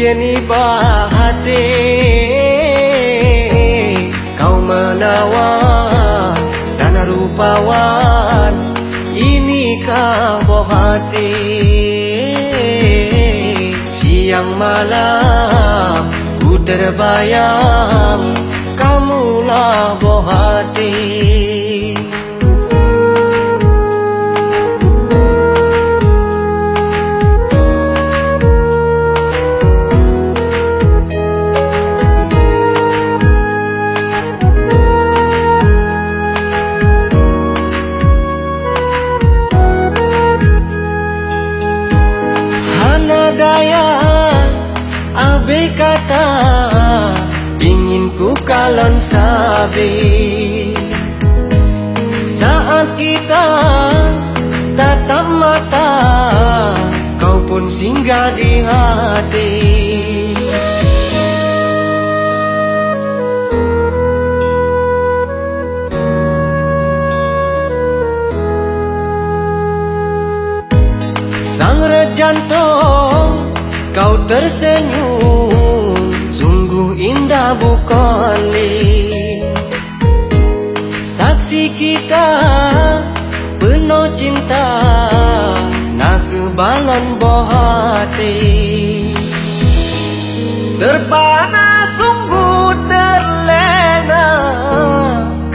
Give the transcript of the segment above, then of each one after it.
Lepiani bahate kau menawan dan rupawan ini kau hati. Siang malam ku terbayang kamulah hati. Daya abe kata ingin ku kalon sabi saat kita tatap mata kau pun singgah di hati. Sang jantung kau tersenyum sungguh indah bukan li. Saksi kita penuh cinta nak balon hati. Terpana sungguh terlena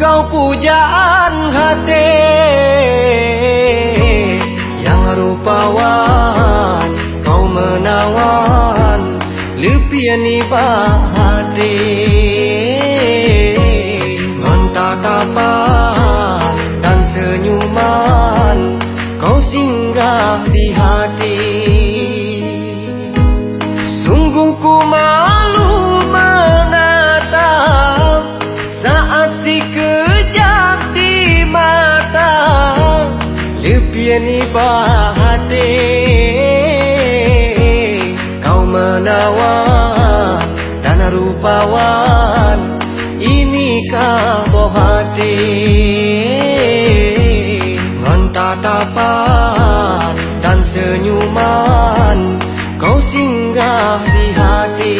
kau pujaan hati yang rupawan kau menawan lepiani bahate ngan tatapan dan senyuman kau singgah di hati. Sungguh ku malu menatap saat si kejam di mata lepiani bahate kau menawan dan rupawan ini kau hati ngan tatapan dan senyuman kau singgah di hati.